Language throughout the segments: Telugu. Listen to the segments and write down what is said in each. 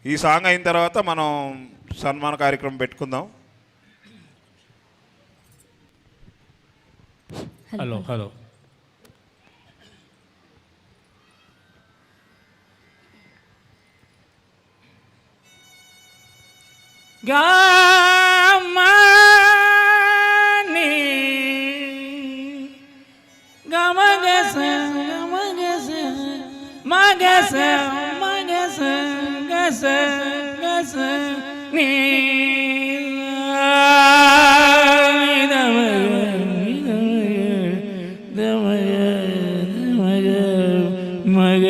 ఈ సాంగ్ అయిన తర్వాత మనం సన్మాన కార్యక్రమం పెట్టుకుందాం. హలో హలో గామని గమగస గమగస మగస మగస గస గస నీ మగ మగ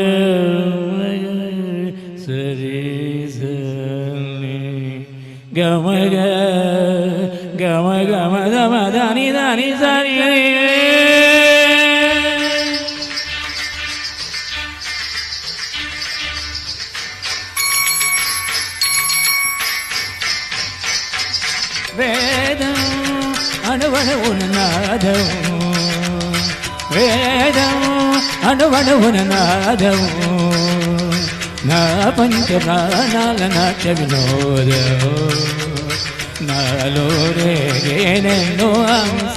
సరి సరి గమగ గమ గమ గమ దని దని సరి వేదం అణువణువున నాదం వేదం అణువణువున నాదం నా పంచ ప్రాణాల నాట్య వినోదం నాలో రేగేనెన్నో అంశ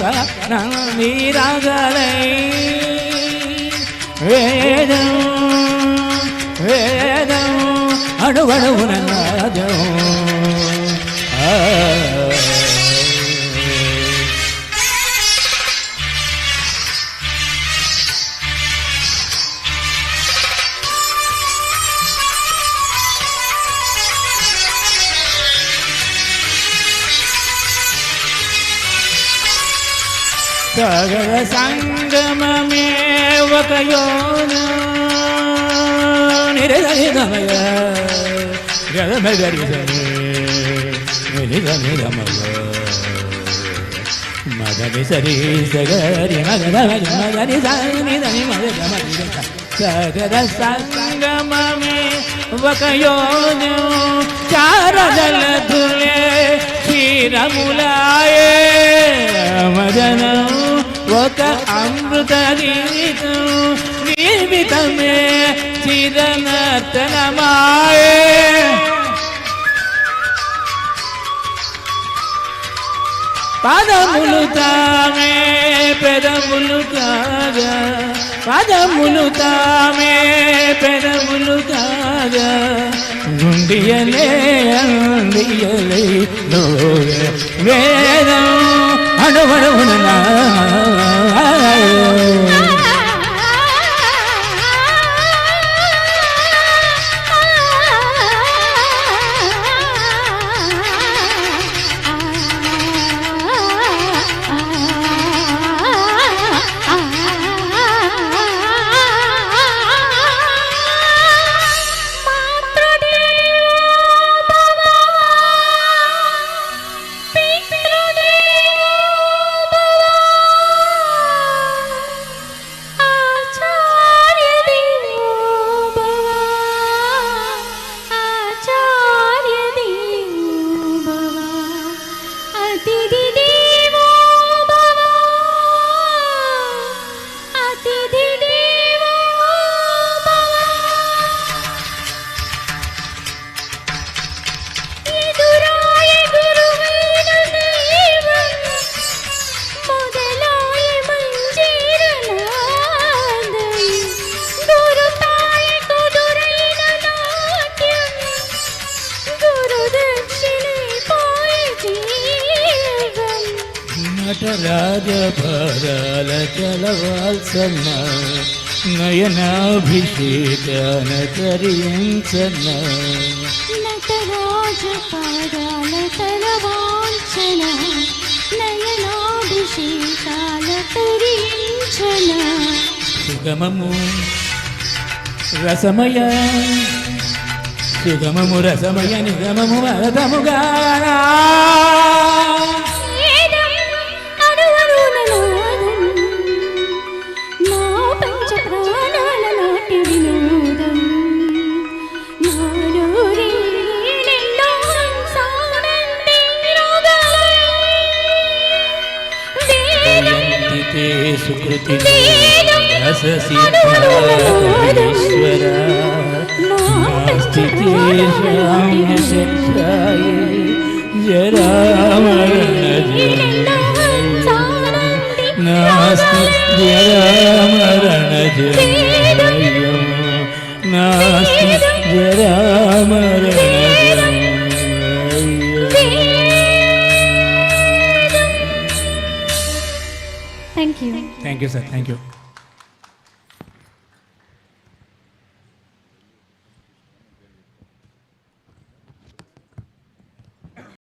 నా మీరాగలై వేదం వేదం అణువణువున నాదం సగల సంగమమే ఒక యోన నిరగమయ గమగరిసని నిరగమయ మదని సరి సగరి మగని సని దని మగని సగల సంగమమే ఒక యోన చారదల దులే క్షీరములాయే మదనం ఒక అమృత గీతం జీవితమే చిరనతనమాయే పదములు తామే పెదములు కాగా పదములు తామే పెదములు కాగా గుండియలే అండియలే వేదం అణువణువున నటరాజపదాల చలవాల్సన్న నయనాభిషేకాన తరించన్న నటరాజపదాల చలవాల్సన నయనాభిషేకాల తరించన సుగమము రసమయ సుగమము రసమయ నిగమము వరదముగా సుకృతి రససిద్ధీశ్వర నాస్తి తేషాం శక్తాయ జరామరణజం నాస్తి జరామరణజం నాస్తి జరామరణజం. Thank you. Thank you sir, thank you.